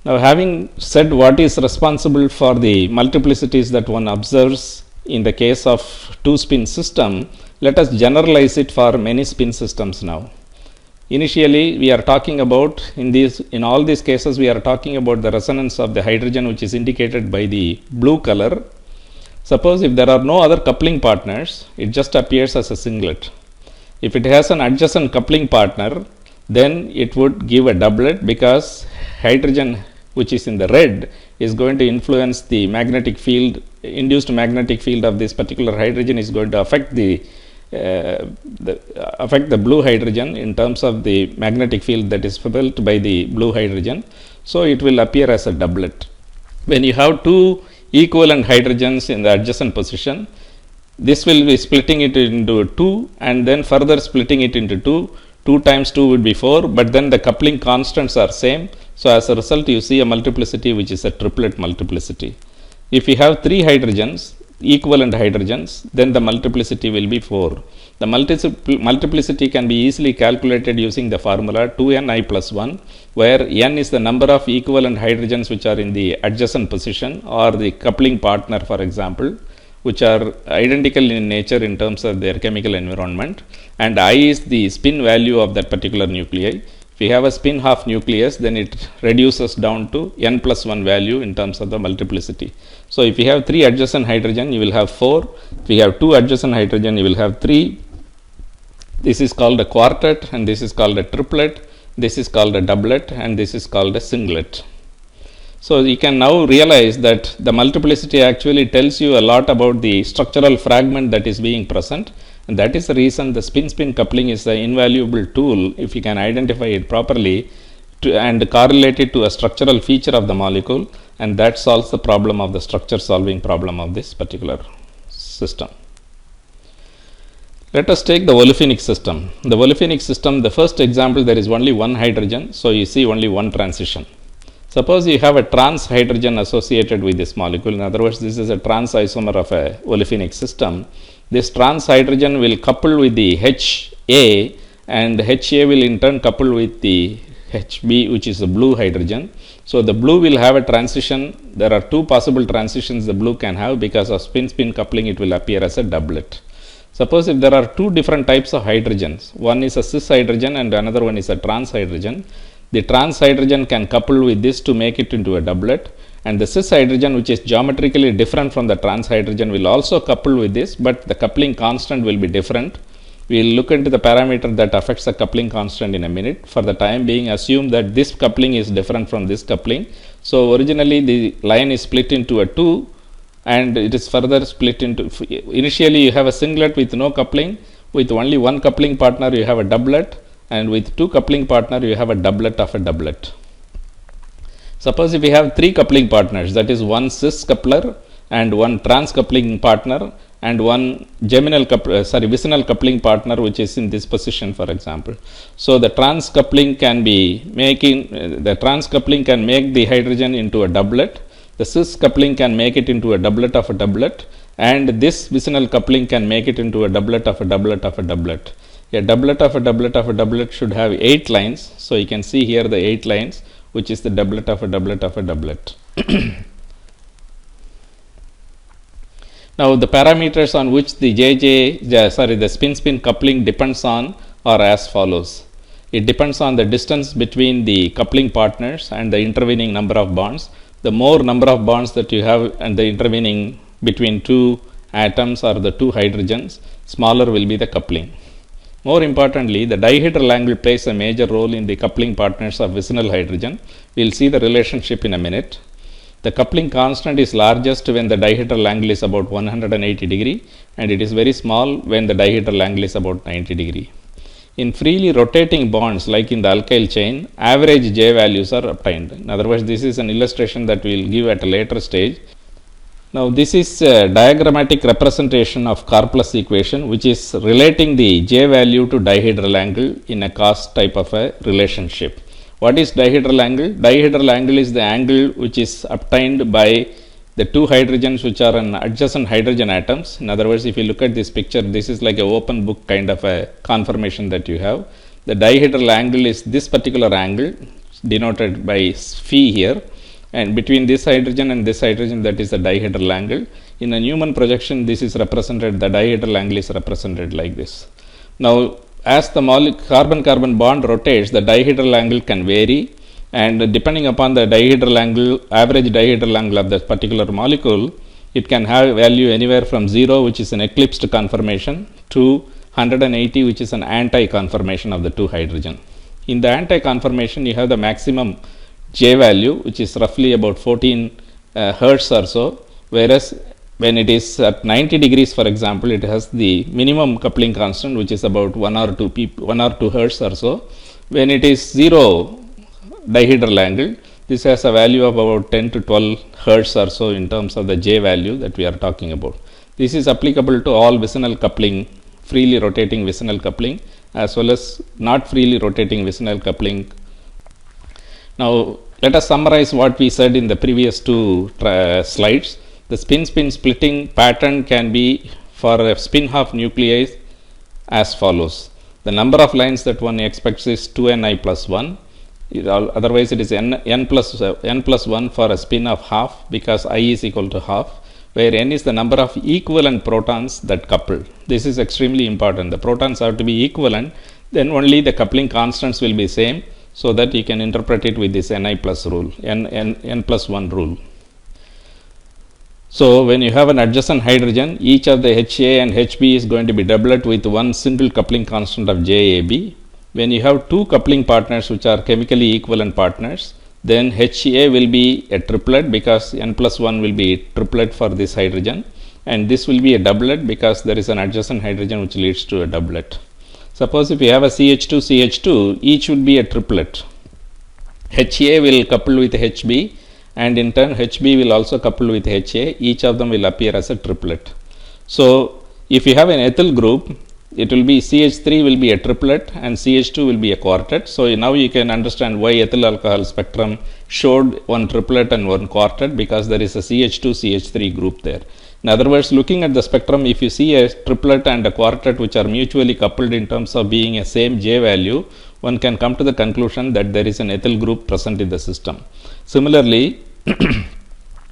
Now, having said what is responsible for the multiplicities that one observes in the case of two spin system, let us generalize it for many spin systems now. Initially, we are talking about in all these cases we are talking about the resonance of the hydrogen, which is indicated by the blue color. Suppose if there are no other coupling partners, it just appears as a singlet. If it has an adjacent coupling partner, then it would give a doublet, because hydrogen which is in the red is going to influence the magnetic field, induced magnetic field of this particular hydrogen is going to affect the blue hydrogen in terms of the magnetic field that is felt by the blue hydrogen. So it will appear as a doublet. When you have two equivalent hydrogens in the adjacent position, this will be splitting it into two and then further splitting it into two. 2 times 2 would be 4, but then the coupling constants are same. So as a result, you see a multiplicity which is a triplet multiplicity. If you have 3 hydrogens, equivalent hydrogens, then the multiplicity will be 4. The multiplicity can be easily calculated using the formula 2ni plus 1, where n is the number of equivalent hydrogens which are in the adjacent position or the coupling partner, for example, which are identical in nature in terms of their chemical environment, and I is the spin value of that particular nuclei. If we have a spin half nucleus, then it reduces down to n plus 1 value in terms of the multiplicity. So if you have 3 adjacent hydrogen, you will have 4. If you have 2 adjacent hydrogen, you will have 3. This is called a quartet, and this is called a triplet, this is called a doublet, and this is called a singlet. So you can now realize that the multiplicity actually tells you a lot about the structural fragment that is being present, and that is the reason the spin-spin coupling is an invaluable tool if you can identify it properly and correlate it to a structural feature of the molecule, and that solves the problem of the structure solving problem of this particular system. Let us take the olefinic system. The olefinic system, the first example, there is only one hydrogen, so you see only one transition. Suppose you have a trans hydrogen associated with this molecule. In other words, this is a trans isomer of a olefinic system. This trans hydrogen will couple with the HA, and HA will in turn couple with the HB, which is a blue hydrogen. So the blue will have a transition. There are two possible transitions the blue can have. Because of spin-spin coupling, it will appear as a doublet. Suppose if there are two different types of hydrogens, one is a cis hydrogen and another one is a trans hydrogen. The trans hydrogen can couple with this to make it into a doublet, and the cis hydrogen, which is geometrically different from the trans hydrogen, will also couple with this, but the coupling constant will be different. We will look into the parameter that affects the coupling constant in a minute. For the time being, assume that this coupling is different from this coupling. So originally the line is split into a two, and it is further split into, initially you have a singlet with no coupling. With only one coupling partner you have a doublet, and with two coupling partner you have a doublet of a doublet. Suppose if we have three coupling partners, that is one cis coupler and one trans coupling partner and one vicinal coupling partner, which is in this position, for example. So the trans coupling can be making can make the hydrogen into a doublet. The cis coupling can make it into a doublet of a doublet, and this vicinal coupling can make it into a doublet of a doublet of a doublet. A doublet of a doublet of a doublet should have 8 lines. So you can see here the 8 lines, which is the doublet of a doublet of a doublet. Now the parameters on which the spin-spin coupling depends on are as follows. It depends on the distance between the coupling partners and the intervening number of bonds. The more number of bonds that you have and the intervening between two atoms or the two hydrogens, smaller will be the coupling. More importantly, the dihedral angle plays a major role in the coupling partners of vicinal hydrogen. We will see the relationship in a minute. The coupling constant is largest when the dihedral angle is about 180 degree, and it is very small when the dihedral angle is about 90 degree. In freely rotating bonds like in the alkyl chain, average J values are obtained. In other words, this is an illustration that we will give at a later stage. Now this is a diagrammatic representation of Karplus equation, which is relating the J value to dihedral angle in a cos type of a relationship. What is dihedral angle? Dihedral angle is the angle which is obtained by the two hydrogens which are an adjacent hydrogen atoms. In other words, if you look at this picture, this is like an open book kind of a conformation that you have. The dihedral angle is this particular angle denoted by phi here, and between this hydrogen and this hydrogen, that is the dihedral angle. In a Newman projection, this is represented, the dihedral angle is represented like this. Now as the carbon-carbon bond rotates, the dihedral angle can vary, and depending upon the dihedral angle, average dihedral angle of that particular molecule, it can have value anywhere from 0, which is an eclipsed conformation, to 180, which is an anti-conformation of the two hydrogen. In the anti-conformation, you have the maximum J value, which is roughly about 14 hertz or so, whereas when it is at 90 degrees, for example, it has the minimum coupling constant, which is about 1 or 2 hertz or so. When it is 0 dihedral angle, this has a value of about 10 to 12 hertz or so in terms of the J value that we are talking about. This is applicable to all vicinal coupling, freely rotating vicinal coupling, as well as not freely rotating vicinal coupling. Now let us summarize what we said in the previous two slides. The spin-spin splitting pattern can be for a spin-half nuclei as follows. The number of lines that one expects is 2ni plus 1. Otherwise it is n plus 1 for a spin of half, because I is equal to half, where n is the number of equivalent protons that couple. This is extremely important. The protons have to be equivalent, then only the coupling constants will be same, so that you can interpret it with this ni plus rule, n plus 1 rule. So when you have an adjacent hydrogen, each of the HA and HB is going to be doublet with one single coupling constant of JAB. When you have two coupling partners which are chemically equivalent partners, then HA will be a triplet, because n plus 1 will be triplet for this hydrogen, and this will be a doublet because there is an adjacent hydrogen which leads to a doublet. Suppose if you have a CH2, CH2, each would be a triplet. HA will couple with HB, and in turn HB will also couple with HA. Each of them will appear as a triplet. So if you have an ethyl group, it will be CH3 will be a triplet and CH2 will be a quartet. So now you can understand why ethyl alcohol spectrum showed one triplet and one quartet, because there is a CH2 CH3 group there. In other words, looking at the spectrum, if you see a triplet and a quartet which are mutually coupled in terms of being a same J value, one can come to the conclusion that there is an ethyl group present in the system. Similarly,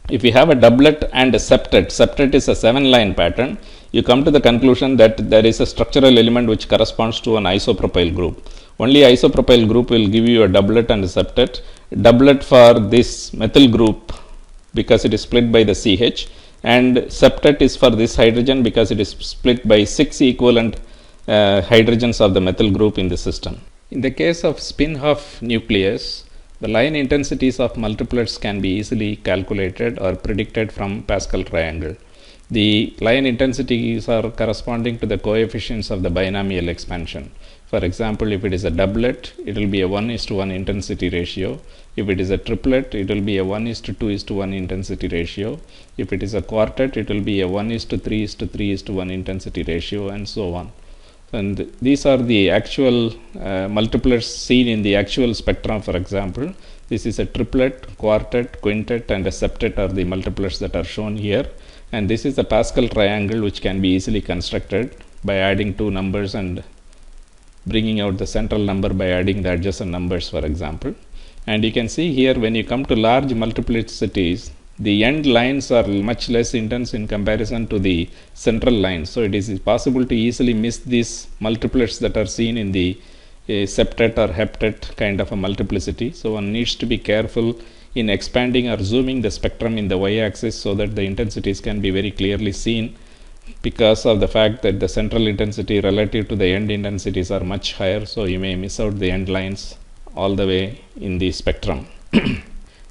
if you have a doublet and a septet, septet is a 7-line pattern, you come to the conclusion that there is a structural element which corresponds to an isopropyl group. Only isopropyl group will give you a doublet and a septet. Doublet for this methyl group because it is split by the CH, and septet is for this hydrogen because it is split by 6 equivalent hydrogens of the methyl group in the system. In the case of spin-half nucleus, the line intensities of multiplets can be easily calculated or predicted from Pascal triangle. The line intensities are corresponding to the coefficients of the binomial expansion. For example, if it is a doublet, it will be a 1:1 intensity ratio. If it is a triplet, it will be a 1:2:1 intensity ratio. If it is a quartet, it will be a 1:3:3:1 intensity ratio, and so on. And these are the actual multiplets seen in the actual spectrum. For example, this is a triplet, quartet, quintet, and a septet are the multiplets that are shown here. And this is the Pascal triangle, which can be easily constructed by adding two numbers and bringing out the central number by adding the adjacent numbers, for example. And you can see here, when you come to large multiplicities, the end lines are much less intense in comparison to the central lines. So it is possible to easily miss these multiplets that are seen in the septet or heptet kind of a multiplicity. So one needs to be careful in expanding or zooming the spectrum in the y-axis so that the intensities can be very clearly seen, because of the fact that the central intensity relative to the end intensities are much higher. So you may miss out the end lines all the way in the spectrum.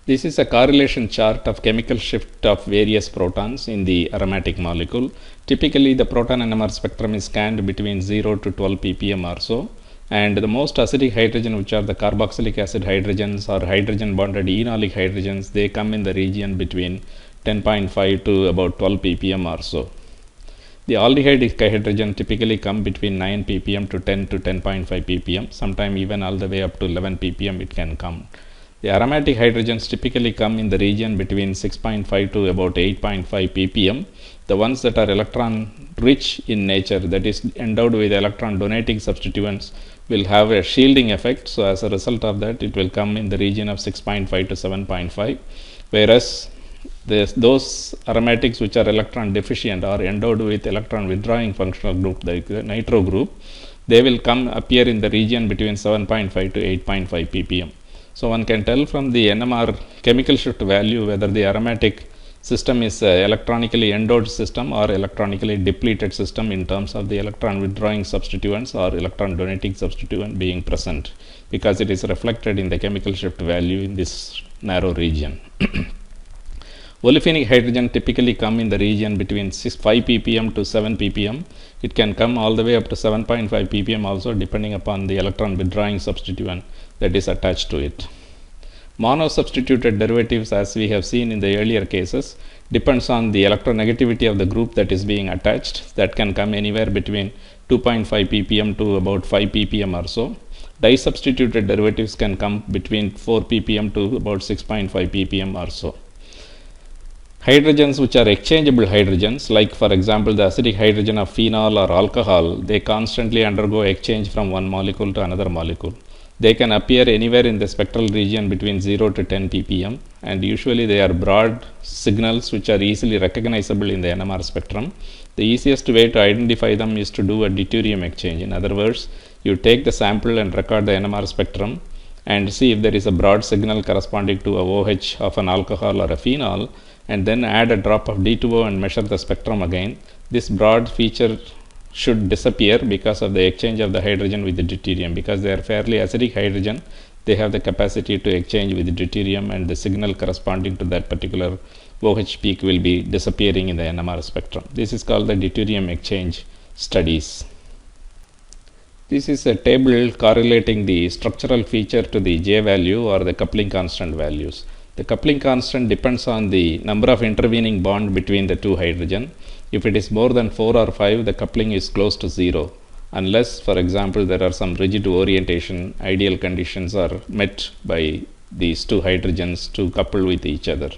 This is a correlation chart of chemical shift of various protons in the aromatic molecule. Typically, the proton NMR spectrum is scanned between 0 to 12 ppm or so, and the most acidic hydrogen, which are the carboxylic acid hydrogens or hydrogen bonded enolic hydrogens, they come in the region between 10.5 to about 12 ppm or so. The aldehyde hydrogen typically come between 9 ppm to 10 to 10.5 ppm, sometime even all the way up to 11 ppm it can come. The aromatic hydrogens typically come in the region between 6.5 to about 8.5 ppm. The ones that are electron rich in nature, that is endowed with electron donating substituents, will have a shielding effect. So as a result of that, it will come in the region of 6.5 to 7.5, whereas those aromatics which are electron deficient or endowed with electron withdrawing functional group, like the nitro group, they will appear in the region between 7.5 to 8.5 ppm. So one can tell from the NMR chemical shift value whether the aromatic system is electronically endowed system or electronically depleted system in terms of the electron withdrawing substituents or electron donating substituent being present, because it is reflected in the chemical shift value in this narrow region. Olefinic hydrogen typically come in the region between 5 ppm to 7 ppm. It can come all the way up to 7.5 ppm also, depending upon the electron withdrawing substituent that is attached to it. Mono-substituted derivatives, as we have seen in the earlier cases, depends on the electronegativity of the group that is being attached. That can come anywhere between 2.5 ppm to about 5 ppm or so. Di-substituted derivatives can come between 4 ppm to about 6.5 ppm or so. Hydrogens which are exchangeable hydrogens, like for example the acidic hydrogen of phenol or alcohol, they constantly undergo exchange from one molecule to another molecule. They can appear anywhere in the spectral region between 0 to 10 ppm, and usually they are broad signals which are easily recognizable in the NMR spectrum. The easiest way to identify them is to do a deuterium exchange. In other words, you take the sample and record the NMR spectrum and see if there is a broad signal corresponding to a OH of an alcohol or a phenol, and then add a drop of D2O and measure the spectrum again. This broad feature should disappear because of the exchange of the hydrogen with the deuterium. Because they are fairly acidic hydrogen, they have the capacity to exchange with the deuterium, and the signal corresponding to that particular OH peak will be disappearing in the NMR spectrum. This is called the deuterium exchange studies. This is a table correlating the structural feature to the J value or the coupling constant values. The coupling constant depends on the number of intervening bond between the two hydrogen. If it is more than 4 or 5, the coupling is close to 0, unless, for example, there are some rigid orientation ideal conditions are met by these two hydrogens to couple with each other.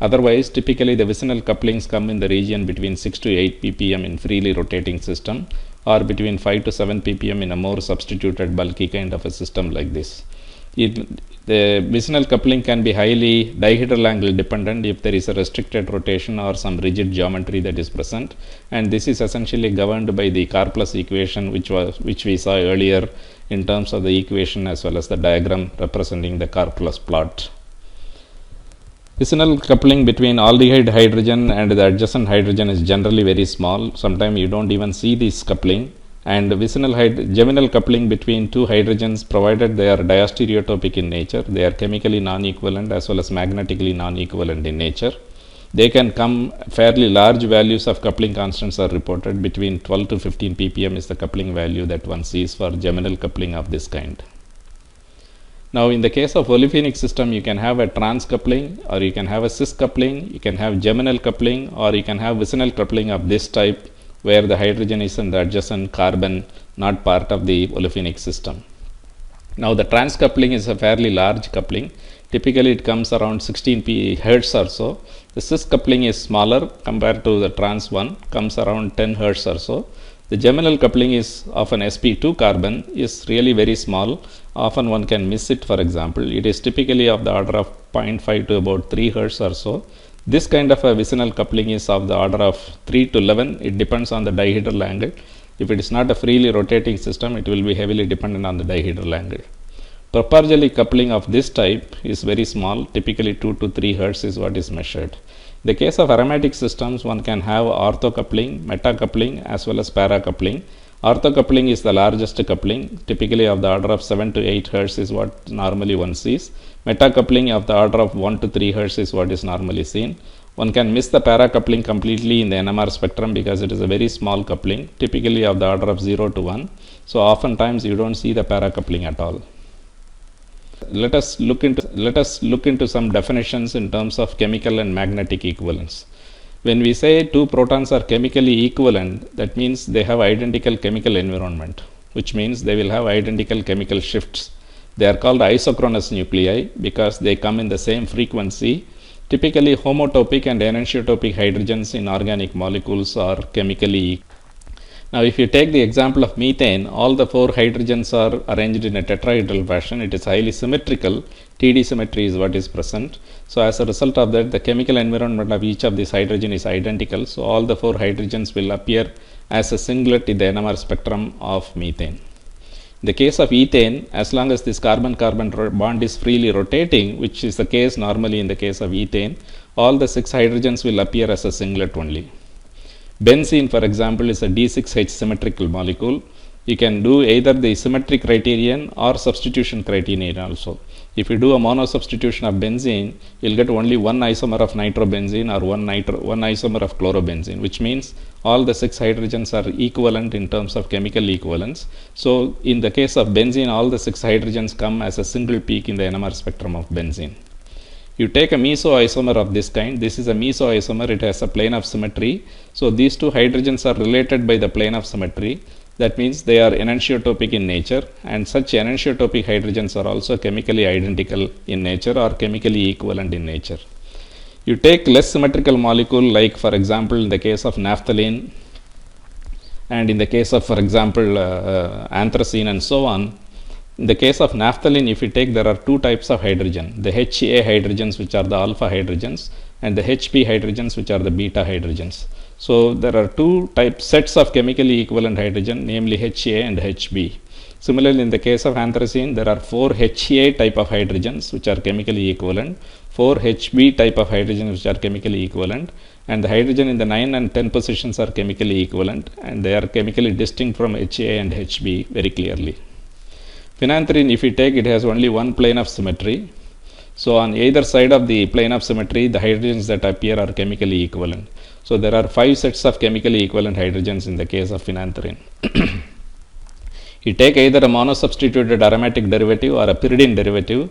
Otherwise, typically the vicinal couplings come in the region between 6 to 8 ppm in freely rotating system, or between 5 to 7 ppm in a more substituted bulky kind of a system like this. The vicinal coupling can be highly dihedral angle dependent if there is a restricted rotation or some rigid geometry that is present, and this is essentially governed by the Karplus equation which we saw earlier in terms of the equation as well as the diagram representing the Karplus plot. Vicinal coupling between aldehyde hydrogen and the adjacent hydrogen is generally very small. Sometimes you don't even see this coupling. And geminal coupling between two hydrogens, provided they are diastereotopic in nature, they are chemically non-equivalent as well as magnetically non-equivalent in nature. They can come fairly large values of coupling constants are reported. Between 12 to 15 ppm is the coupling value that one sees for geminal coupling of this kind. Now, in the case of olefinic system, you can have a trans coupling, or you can have a cis coupling, you can have geminal coupling, or you can have vicinal coupling of this type, where the hydrogen is in the adjacent carbon, not part of the olefinic system. Now, the trans coupling is a fairly large coupling. Typically, it comes around 16 Hertz or so. The cis coupling is smaller compared to the trans one, comes around 10 Hertz or so. The geminal coupling is of an sp2 carbon is really very small. Often one can miss it, for example. It is typically of the order of 0.5 to about 3 Hertz or so. This kind of a vicinal coupling is of the order of 3 to 11. It depends on the dihedral angle. If it is not a freely rotating system, it will be heavily dependent on the dihedral angle. Propergely coupling of this type is very small. Typically 2 to 3 Hertz is what is measured. In the case of aromatic systems, one can have orthocoupling, metacoupling as well as paracoupling. Orthocoupling is the largest coupling, typically of the order of 7 to 8 Hertz is what normally one sees. Metacoupling of the order of 1 to 3 Hertz is what is normally seen. One can miss the paracoupling completely in the NMR spectrum because it is a very small coupling, typically of the order of 0 to 1. So oftentimes you don't see the paracoupling at all. Let us look into some definitions in terms of chemical and magnetic equivalence. When we say two protons are chemically equivalent, that means they have identical chemical environment, which means they will have identical chemical shifts. They are called isochronous nuclei because they come in the same frequency. Typically, homotopic and enantiotopic hydrogens in organic molecules are chemically equivalent. Now, if you take the example of methane, all the 4 hydrogens are arranged in a tetrahedral fashion. It is highly symmetrical. TD symmetry is what is present. So, as a result of that, the chemical environment of each of these hydrogen is identical. So, all the 4 hydrogens will appear as a singlet in the NMR spectrum of methane. In the case of ethane, as long as this carbon-carbon bond is freely rotating, which is the case normally in the case of ethane, all the 6 hydrogens will appear as a singlet only. Benzene, for example, is a D6H symmetrical molecule. You can do either the symmetric criterion or substitution criterion also. If you do a mono substitution of benzene, you will get only one isomer of nitrobenzene or one isomer of chlorobenzene, which means all the 6 hydrogens are equivalent in terms of chemical equivalence. So, in the case of benzene, all the 6 hydrogens come as a single peak in the NMR spectrum of benzene. You take a meso isomer of this kind. This is a meso isomer. It has a plane of symmetry. So, these 2 hydrogens are related by the plane of symmetry. That means they are enantiotopic in nature, and such enantiotopic hydrogens are also chemically identical in nature or chemically equivalent in nature. You take less symmetrical molecule, like for example in the case of naphthalene and in the case of, for example, anthracene and so on. In the case of naphthalene, if you take, there are 2 types of hydrogen, the HA hydrogens, which are the alpha hydrogens, and the HP hydrogens, which are the beta hydrogens. So, there are 2 sets of chemically equivalent hydrogen, namely HA and HB. Similarly, in the case of anthracene, there are 4 HA type of hydrogens, which are chemically equivalent, 4 HB type of hydrogens, which are chemically equivalent, and the hydrogen in the 9 and 10 positions are chemically equivalent, and they are chemically distinct from HA and HB very clearly. Phenanthrene, if you take, it has only one plane of symmetry. So, on either side of the plane of symmetry, the hydrogens that appear are chemically equivalent. So, there are 5 sets of chemically equivalent hydrogens in the case of phenanthrene. You take either a monosubstituted aromatic derivative or a pyridine derivative.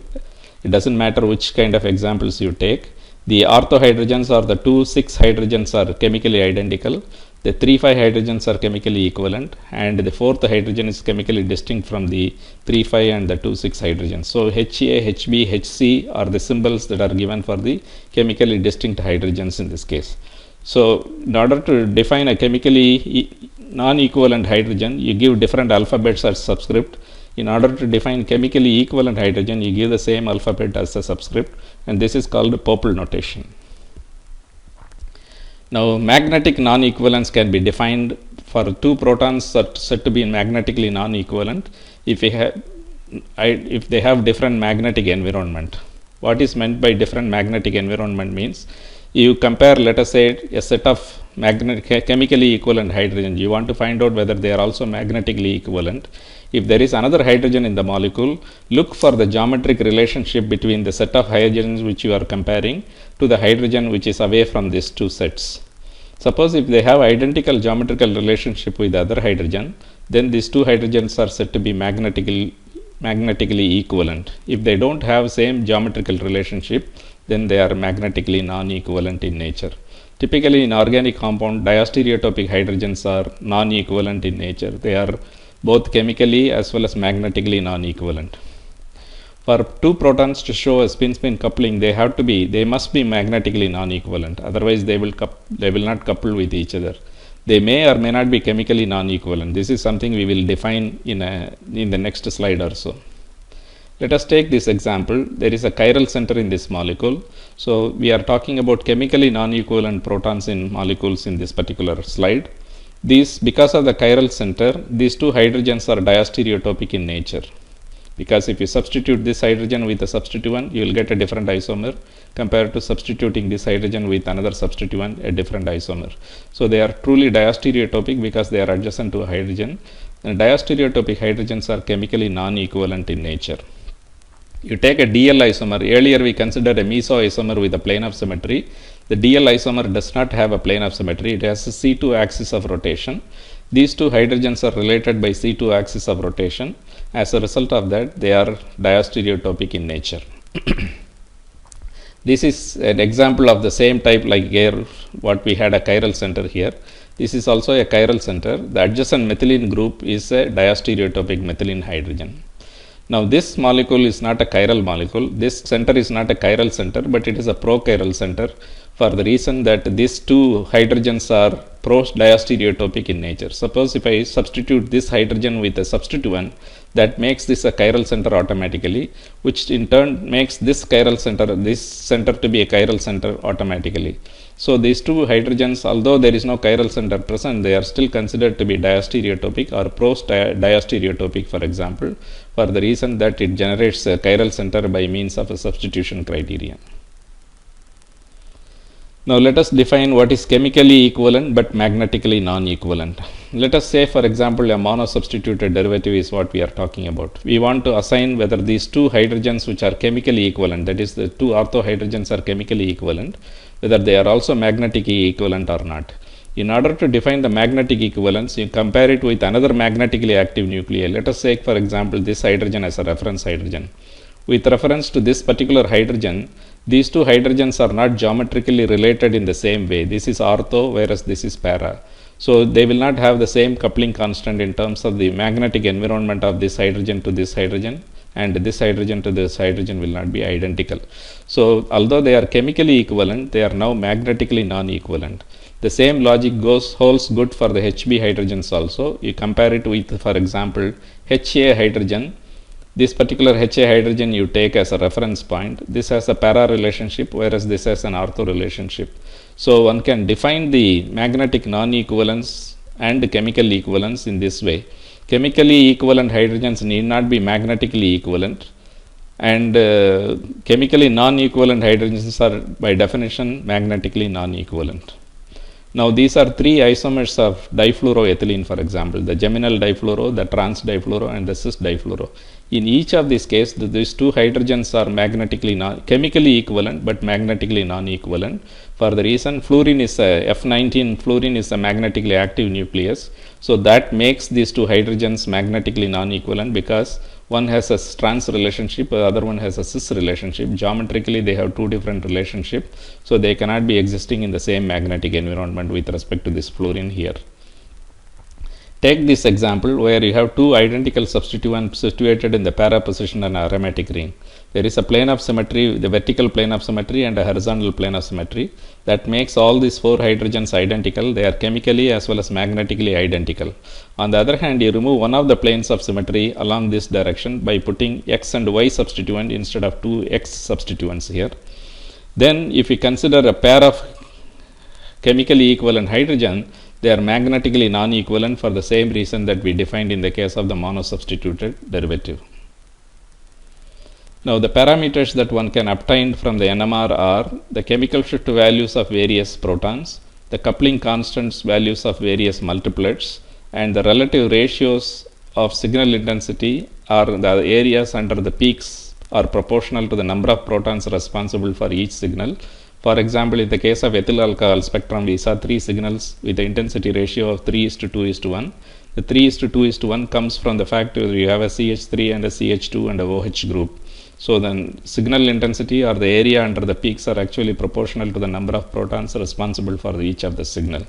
It does not matter which kind of examples you take. The orthohydrogens or the 2,6 hydrogens are chemically identical. the 3,5 hydrogens are chemically equivalent, and the fourth hydrogen is chemically distinct from the 3,5 and the 2,6 hydrogens. So Ha, Hb, Hc are the symbols that are given for the chemically distinct hydrogens in this case. So in order to define a chemically non-equivalent hydrogen, you give different alphabets as subscript. In order to define chemically equivalent hydrogen, you give the same alphabet as a subscript, and this is called Pople notation. Now magnetic non-equivalence can be defined for two protons that are said to be magnetically non-equivalent if they have different magnetic environment. What is meant by different magnetic environment means you compare, let us say, a set of chemically equivalent hydrogen. You want to find out whether they are also magnetically equivalent. If there is another hydrogen in the molecule, look for the geometric relationship between the set of hydrogens which you are comparing to the hydrogen which is away from these two sets. Suppose if they have identical geometrical relationship with the other hydrogen, then these two hydrogens are said to be magnetically equivalent. If they don't have same geometrical relationship, then they are magnetically non-equivalent in nature. Typically in organic compound, diastereotopic hydrogens are non-equivalent in nature. They are both chemically as well as magnetically non-equivalent. For two protons to show a spin-spin coupling, they must be magnetically non-equivalent. Otherwise, they will not couple with each other. They may or may not be chemically non-equivalent. This is something we will define in the next slide or so. Let us take this example. There is a chiral center in this molecule. So we are talking about chemically non-equivalent protons in molecules in this particular slide. Because of the chiral center, these two hydrogens are diastereotopic in nature. Because if you substitute this hydrogen with a substituent, you will get a different isomer compared to substituting this hydrogen with another substituent, a different isomer. So they are truly diastereotopic because they are adjacent to a hydrogen. And diastereotopic hydrogens are chemically non-equivalent in nature. You take a DL isomer. Earlier we considered a meso isomer with a plane of symmetry. The DL isomer does not have a plane of symmetry. It has a C2 axis of rotation. These two hydrogens are related by C2 axis of rotation. As a result of that, they are diastereotopic in nature. This is an example of the same type like here what we had a chiral center here. This is also a chiral center. The adjacent methylene group is a diastereotopic methylene hydrogen. Now this molecule is not a chiral molecule. This center is not a chiral center, but it is a prochiral center for the reason that these two hydrogens are pro-diastereotopic in nature. Suppose if I substitute this hydrogen with a substituent, that makes this a chiral center automatically, which in turn makes this center to be a chiral center automatically. So these two hydrogens, although there is no chiral center present, they are still considered to be diastereotopic or pro-diastereotopic, for example, for the reason that it generates a chiral center by means of a substitution criterion. Now let us define what is chemically equivalent but magnetically non-equivalent. Let us say, for example, a mono-substituted derivative is what we are talking about. We want to assign whether these two hydrogens which are chemically equivalent, that is the two ortho hydrogens are chemically equivalent, whether they are also magnetically equivalent or not. In order to define the magnetic equivalence, you compare it with another magnetically active nuclei. Let us say, for example, this hydrogen as a reference hydrogen. With reference to this particular hydrogen, these two hydrogens are not geometrically related in the same way. This is ortho, whereas this is para. So they will not have the same coupling constant in terms of the magnetic environment of this hydrogen to this hydrogen, and this hydrogen to this hydrogen will not be identical. So although they are chemically equivalent, they are now magnetically non-equivalent. The same logic holds good for the Hb hydrogens also. You compare it with, for example, Ha hydrogen. This particular Ha hydrogen you take as a reference point. This has a para relationship, whereas this has an ortho relationship. So one can define the magnetic non-equivalence and chemical equivalence in this way. Chemically equivalent hydrogens need not be magnetically equivalent, and chemically non-equivalent hydrogens are by definition magnetically non-equivalent. Now these are three isomers of difluoroethylene, for example, the geminal difluoro, the trans difluoro, and the cis difluoro. In each of these cases, these two hydrogens are chemically equivalent but magnetically non-equivalent. For the reason fluorine is F19 fluorine is a magnetically active nucleus, so that makes these two hydrogens magnetically non-equivalent because One has a trans relationship, the other one has a cis relationship. Geometrically they have two different relationships, so they cannot be existing in the same magnetic environment with respect to this fluorine here. Take this example where you have two identical substituents situated in the para position and aromatic ring. There is a plane of symmetry, the vertical plane of symmetry and a horizontal plane of symmetry that makes all these four hydrogens identical. They are chemically as well as magnetically identical. On the other hand, you remove one of the planes of symmetry along this direction by putting X and Y substituent instead of two X substituents here. Then if you consider a pair of chemically equivalent hydrogen, they are magnetically non-equivalent for the same reason that we defined in the case of the mono-substituted derivative. Now the parameters that one can obtain from the NMR are the chemical shift values of various protons, the coupling constants values of various multiplets, and the relative ratios of signal intensity or the areas under the peaks are proportional to the number of protons responsible for each signal. For example, in the case of ethyl alcohol spectrum, we saw three signals with the intensity ratio of 3:2:1. The 3:2:1 comes from the fact that you have a CH3 and a CH2 and a OH group. So then signal intensity or the area under the peaks are actually proportional to the number of protons responsible for each of the signal.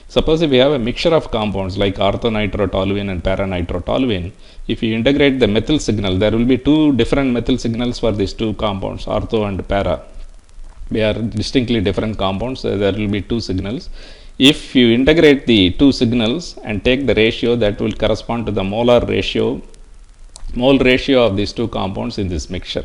Suppose if we have a mixture of compounds like orthonitrotoluene and paranitrotoluene, if you integrate the methyl signal, there will be two different methyl signals for these two compounds, ortho and para. They are distinctly different compounds, so there will be two signals. If you integrate the two signals and take the ratio, that will correspond to the mole ratio of these two compounds in this mixture.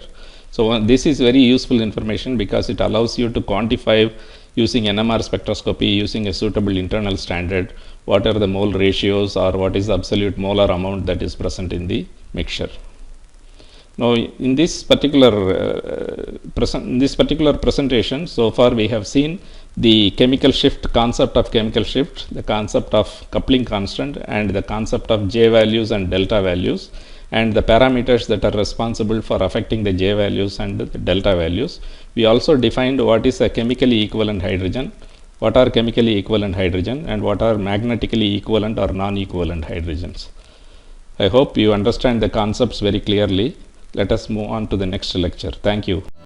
So this is very useful information because it allows you to quantify using NMR spectroscopy, using a suitable internal standard, what are the mole ratios or what is the absolute molar amount that is present in the mixture. Now in this particular presentation, so far we have seen the chemical shift, concept of chemical shift, the concept of coupling constant, and the concept of J values and delta values, and the parameters that are responsible for affecting the J values and the delta values. We also defined what is a chemically equivalent hydrogen, what are chemically equivalent hydrogen, and what are magnetically equivalent or non-equivalent hydrogens. I hope you understand the concepts very clearly. Let us move on to the next lecture. Thank you.